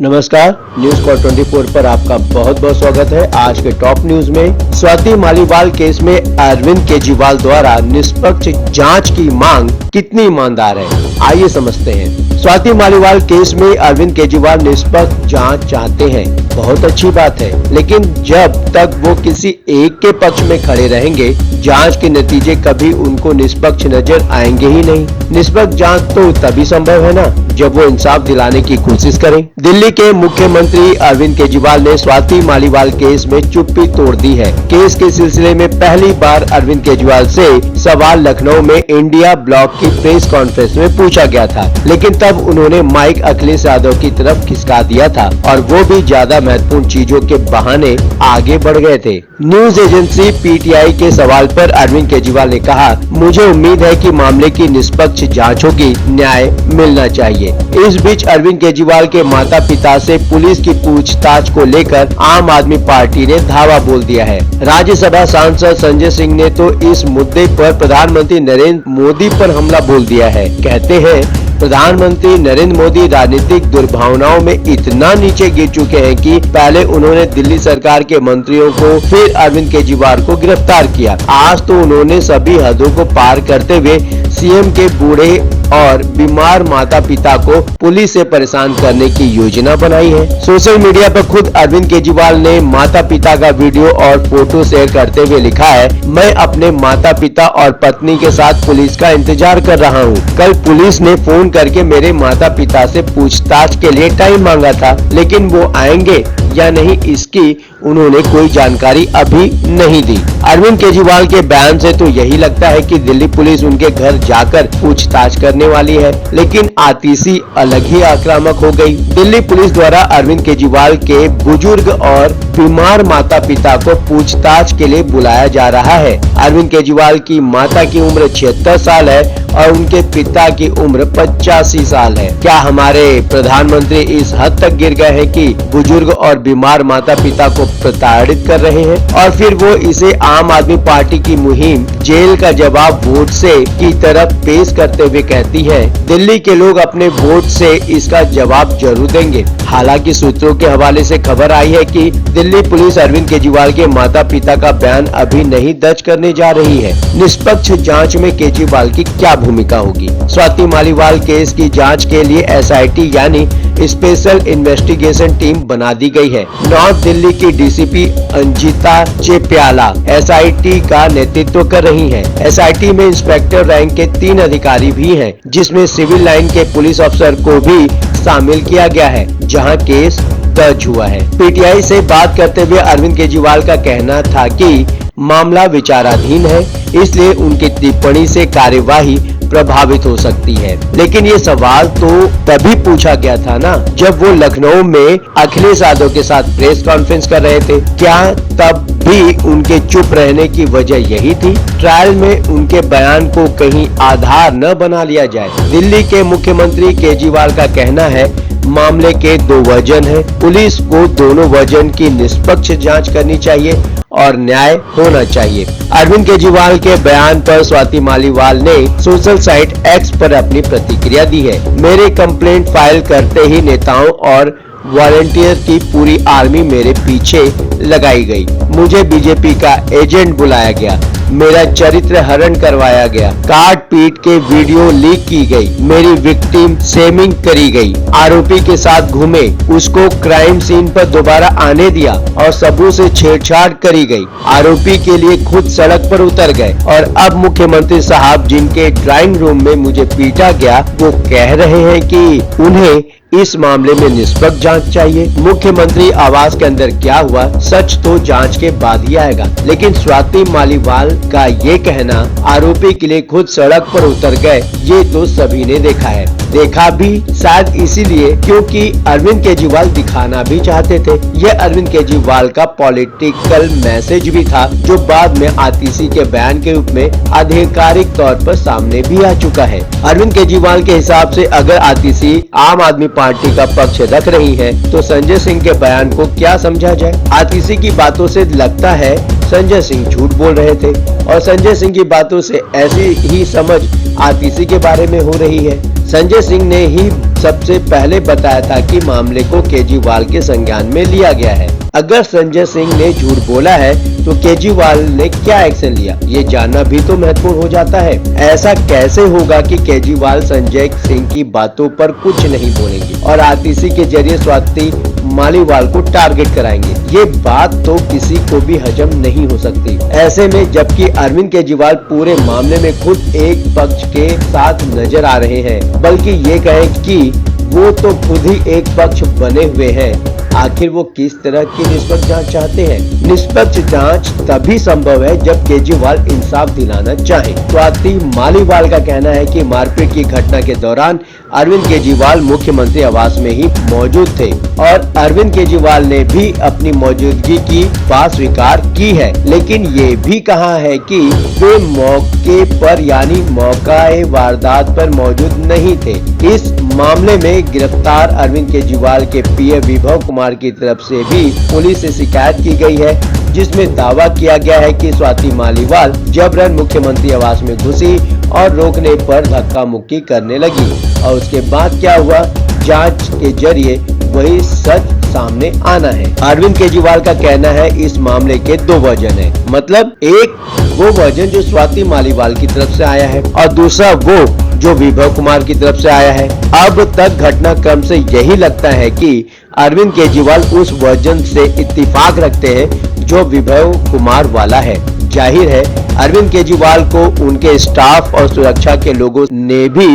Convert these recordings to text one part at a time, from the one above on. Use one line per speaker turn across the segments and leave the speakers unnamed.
नमस्कार, news call 24 पर आपका बहुत बहुत स्वागत है। आज के टॉप न्यूज में स्वाति मालीवाल केस में अरविंद केजरीवाल द्वारा निष्पक्ष जांच की मांग कितनी ईमानदार है, आइए समझते हैं। स्वाति मालीवाल केस में अरविंद केजरीवाल निष्पक्ष जांच चाहते हैं, बहुत अच्छी बात है, लेकिन जब तक वो किसी एक के पक्ष में खड़े रहेंगे, जांच के नतीजे कभी उनको निष्पक्ष नजर आएंगे ही नहीं। निष्पक्ष जांच तो तभी संभव है ना, जब वो इंसाफ दिलाने की कोशिश करें। दिल्ली के मुख्यमंत्री अरविंद केजरीवाल ने स्वाति मालीवाल केस में चुप्पी तोड़ दी है। केस के सिलसिले में पहली बार अरविंद केजरीवाल से सवाल लखनऊ में इंडिया ब्लॉक की प्रेस कॉन्फ्रेंस में पूछा गया था, लेकिन तब उन्होंने माइक अखिलेश यादव की तरफ खिसका दिया था और वो भी ज्यादा महत्वपूर्ण चीजों के बहाने आगे बढ़ गए थे। न्यूज एजेंसी पीटीआई के सवाल पर अरविंद केजरीवाल ने कहा, मुझे उम्मीद है कि मामले की निष्पक्ष जांच होगी, न्याय मिलना चाहिए। इस बीच अरविंद केजरीवाल के माता पिता से पुलिस की पूछताछ को लेकर आम आदमी पार्टी ने धावा बोल दिया है। राज्यसभा सांसद संजय सिंह ने तो इस मुद्दे पर प्रधानमंत्री नरेंद्र मोदी पर हमला बोल दिया है। कहते हैं, प्रधानमंत्री नरेंद्र मोदी राजनीतिक दुर्भावनाओं में इतना नीचे गिर चुके हैं कि पहले उन्होंने दिल्ली सरकार के मंत्रियों को, फिर अरविंद केजरीवाल को गिरफ्तार किया। आज तो उन्होंने सभी हदों को पार करते हुए सीएम के बूढ़े और बीमार माता पिता को पुलिस से परेशान करने की योजना बनाई है। सोशल मीडिया पर खुद अरविंद केजरीवाल ने माता पिता का वीडियो और फोटो शेयर करते हुए लिखा है, मैं अपने माता पिता और पत्नी के साथ पुलिस का इंतजार कर रहा हूँ। कल पुलिस ने फोन करके मेरे माता पिता से पूछताछ के लिए टाइम मांगा था, लेकिन वो आएंगे या नहीं इसकी उन्होंने कोई जानकारी अभी नहीं दी। अरविंद केजरीवाल के बयान से तो यही लगता है कि दिल्ली पुलिस उनके घर जाकर पूछताछ करने वाली है, लेकिन आतिशी अलग ही आक्रामक हो गई। दिल्ली पुलिस द्वारा अरविंद केजरीवाल के बुजुर्ग और बीमार माता पिता को पूछताछ के लिए बुलाया जा रहा है। अरविंद केजरीवाल की माता की उम्र 76 साल है और उनके पिता की उम्र 85 साल है। क्या हमारे प्रधानमंत्री इस हद तक गिर गए हैं कि बुजुर्ग और बीमार माता पिता को प्रताड़ित कर रहे हैं? और फिर वो इसे आम आदमी पार्टी की मुहिम जेल का जवाब वोट से की तरफ पेश करते हुए कहती है, दिल्ली के लोग अपने वोट से इसका जवाब जरूर देंगे। हालांकि सूत्रों के हवाले से खबर आई है कि दिल्ली पुलिस अरविंद केजरीवाल के माता पिता का बयान अभी नहीं दर्ज करने जा रही है। निष्पक्ष जांच में केजरीवाल की क्या भूमिका होगी? स्वाति मालीवाल केस की जांच के लिए एसआईटी यानी स्पेशल इन्वेस्टिगेशन टीम बना दी गई है। नॉर्थ दिल्ली की डीसीपी अंजिता चेप्याला एसआईटी का नेतृत्व कर रही हैं। एसआईटी में इंस्पेक्टर रैंक के 3 अधिकारी भी हैं, जिसमें सिविल लाइन के पुलिस अफसर को भी शामिल किया गया है, जहां केस दर्ज हुआ है। पीटीआई से बात करते हुए अरविंद केजरीवाल का कहना था कि मामला विचाराधीन है, इसलिए उनकी टिप्पणी से कार्यवाही प्रभावित हो सकती है। लेकिन ये सवाल तो तभी पूछा गया था ना, जब वो लखनऊ में अखिलेश यादव के साथ प्रेस कॉन्फ्रेंस कर रहे थे। क्या तब भी उनके चुप रहने की वजह यही थी? ट्रायल में उनके बयान को कहीं आधार न बना लिया जाए। दिल्ली के मुख्यमंत्री केजरीवाल का कहना है, मामले के 2 वर्जन हैं। पुलिस को दोनों वर्जन की निष्पक्ष जांच करनी चाहिए और न्याय होना चाहिए। अरविंद केजरीवाल के बयान पर स्वाति मालीवाल ने सोशल साइट एक्स पर अपनी प्रतिक्रिया दी है। मेरे कंप्लेंट फाइल करते ही नेताओं और वॉलंटियर की पूरी आर्मी मेरे पीछे लगाई गई। मुझे बीजेपी का एजेंट बुलाया गया, मेरा चरित्र हरण करवाया गया, काट पीट के वीडियो लीक की गई, मेरी विक्टिम शेमिंग करी गई, आरोपी के साथ घूमे, उसको क्राइम सीन पर दोबारा आने दिया और सबूत से छेड़छाड़ करी गई, आरोपी के लिए खुद सड़क पर उतर गए और अब मुख्यमंत्री साहब जिनके ड्राइंग रूम में मुझे पीटा गया, वो कह रहे हैं कि उन्हें इस मामले में निष्पक्ष जांच चाहिए। मुख्यमंत्री आवास के अंदर क्या हुआ, सच तो जांच के बाद ही आएगा, लेकिन स्वाति मालीवाल का ये कहना आरोपी के लिए खुद सड़क पर उतर गए, ये तो सभी ने देखा है। देखा भी शायद इसीलिए क्योंकि अरविंद केजरीवाल दिखाना भी चाहते थे। यह अरविंद केजरीवाल का पॉलिटिकल मैसेज भी था, जो बाद में आतिशी के बयान के रूप में आधिकारिक तौर पर सामने भी आ चुका है। अरविंद केजरीवाल के हिसाब से अगर आतिशी आम आदमी पार्टी का पक्ष रख रही है, तो संजय सिंह के बयान को क्या समझा जाए? आतिशी की बातों से लगता है संजय सिंह झूठ बोल रहे थे और संजय सिंह की बातों से ऐसी ही समझ आतिशी के बारे में हो रही है। संजय सिंह ने ही सबसे पहले बताया था कि मामले को केजरीवाल के संज्ञान में लिया गया है। अगर संजय सिंह ने झूठ बोला है तो केजरीवाल ने क्या एक्शन लिया, ये जानना भी तो महत्वपूर्ण हो जाता है। ऐसा कैसे होगा कि केजरीवाल संजय सिंह की बातों पर कुछ नहीं बोलेंगे और आरटीसी के जरिए स्वाति मालीवाल को टारगेट कराएंगे। ये बात तो किसी को भी हजम नहीं हो सकती। ऐसे में जबकि अरविंद केजरीवाल पूरे मामले में खुद एक पक्ष के साथ नजर आ रहे हैं, बल्कि ये कहें कि वो तो खुद ही एक पक्ष बने हुए हैं, आखिर वो किस तरह की निष्पक्ष जांच चाहते हैं? निष्पक्ष जांच तभी संभव है जब केजरीवाल इंसाफ दिलाना चाहे। स्वाति मालीवाल का कहना है कि मारपीट की घटना के दौरान अरविंद केजरीवाल मुख्यमंत्री आवास में ही मौजूद थे और अरविंद केजरीवाल ने भी अपनी मौजूदगी की बात स्वीकार की है, लेकिन ये भी कहा है कि वे मौके पर यानी मौका वारदात पर मौजूद नहीं थे। इस मामले में गिरफ्तार अरविंद केजरीवाल के पीए विभव कुमार की तरफ से भी पुलिस से शिकायत की गई है, जिसमें दावा किया गया है कि स्वाति मालीवाल जबरन मुख्यमंत्री आवास में घुसी और रोकने पर धक्का मुक्की करने लगी और उसके बाद क्या हुआ, जांच के जरिए वही सच सामने आना है। अरविंद केजरीवाल का कहना है इस मामले के दो वर्जन है, मतलब एक वो वर्जन जो स्वाति मालीवाल की तरफ से आया है और दूसरा वो जो विभव कुमार की तरफ से आया है। अब तक घटनाक्रम से यही लगता है कि अरविंद केजरीवाल उस वर्जन से इत्तेफाक रखते हैं जो विभव कुमार वाला है। जाहिर है अरविंद केजरीवाल को उनके स्टाफ और सुरक्षा के लोगों ने भी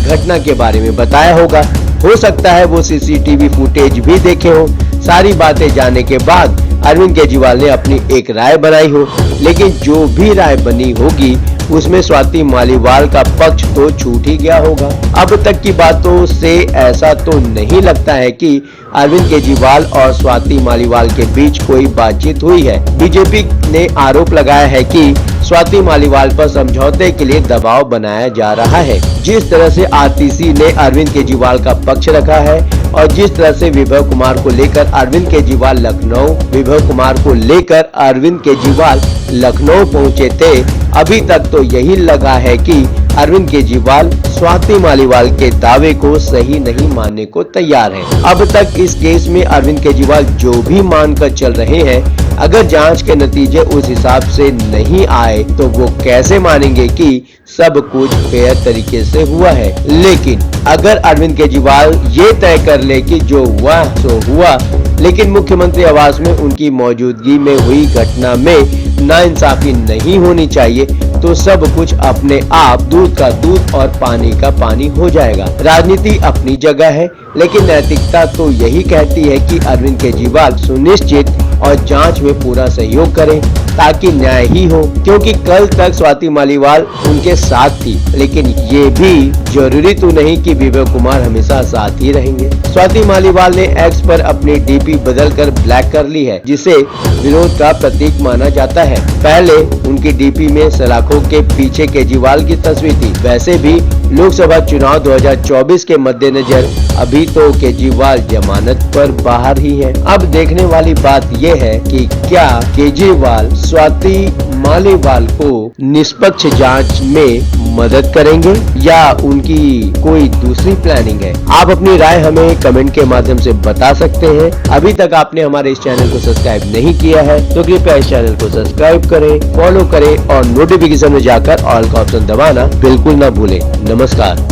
घटना के बारे में बताया होगा। हो सकता है वो सीसीटीवी फुटेज भी देखे हो। सारी बातें जानने के बाद अरविंद केजरीवाल ने अपनी एक राय बनाई हो, लेकिन जो भी राय बनी होगी उसमें स्वाति मालीवाल का पक्ष तो छूट ही गया होगा। अब तक की बातों से ऐसा तो नहीं लगता है कि अरविंद केजरीवाल और स्वाति मालीवाल के बीच कोई बातचीत हुई है। बीजेपी ने आरोप लगाया है कि स्वाति मालीवाल पर समझौते के लिए दबाव बनाया जा रहा है। जिस तरह से आरटीसी ने अरविंद केजरीवाल का पक्ष रखा है और जिस तरह से विभव कुमार को लेकर अरविंद केजरीवाल लखनऊ, विभव कुमार को लेकर अरविंद केजरीवाल लखनऊ पहुंचे थे, अभी तक तो यही लगा है कि अरविंद केजरीवाल स्वाति मालीवाल के दावे को सही नहीं मानने को तैयार है। अब तक इस केस में अरविंद केजरीवाल जो भी मानकर चल रहे हैं, अगर जांच के नतीजे उस हिसाब से नहीं आए तो वो कैसे मानेंगे कि सब कुछ फेयर तरीके से हुआ है। लेकिन अगर अरविंद केजरीवाल ये तय कर ले कि जो हुआ सो हुआ, लेकिन मुख्यमंत्री आवास में उनकी मौजूदगी में हुई घटना में नाइंसाफी नहीं होनी चाहिए, तो सब कुछ अपने आप दूध का दूध और पानी का पानी हो जाएगा। राजनीति अपनी जगह है, लेकिन नैतिकता तो यही कहती है कि अरविंद केजरीवाल सुनिश्चित और जांच में पूरा सहयोग करें ताकि न्याय ही हो, क्योंकि कल तक स्वाति मालीवाल उनके साथ थी, लेकिन ये भी जरूरी तो नहीं कि विभव कुमार हमेशा साथ ही रहेंगे। स्वाति मालीवाल ने एक्स पर अपनी डीपी बदलकर ब्लैक कर ली है, जिसे विरोध का प्रतीक माना जाता है। पहले उनकी डीपी में सलाखों के पीछे केजरीवाल की तस्वीर थी। वैसे भी लोकसभा चुनाव 2024 के मद्देनजर अभी तो केजरीवाल जमानत पर बाहर ही है। अब देखने वाली बात यह है कि क्या केजरीवाल स्वाति मालीवाल को निष्पक्ष जांच में मदद करेंगे या उनकी कोई दूसरी प्लानिंग है। आप अपनी राय हमें कमेंट के माध्यम से बता सकते हैं। अभी तक आपने हमारे इस चैनल को सब्सक्राइब नहीं किया है तो कृपया इस चैनल को सब्सक्राइब करें, फॉलो करें और नोटिफिकेशन में जाकर ऑल का ऑप्शन दबाना बिल्कुल न भूलें। नमस्कार।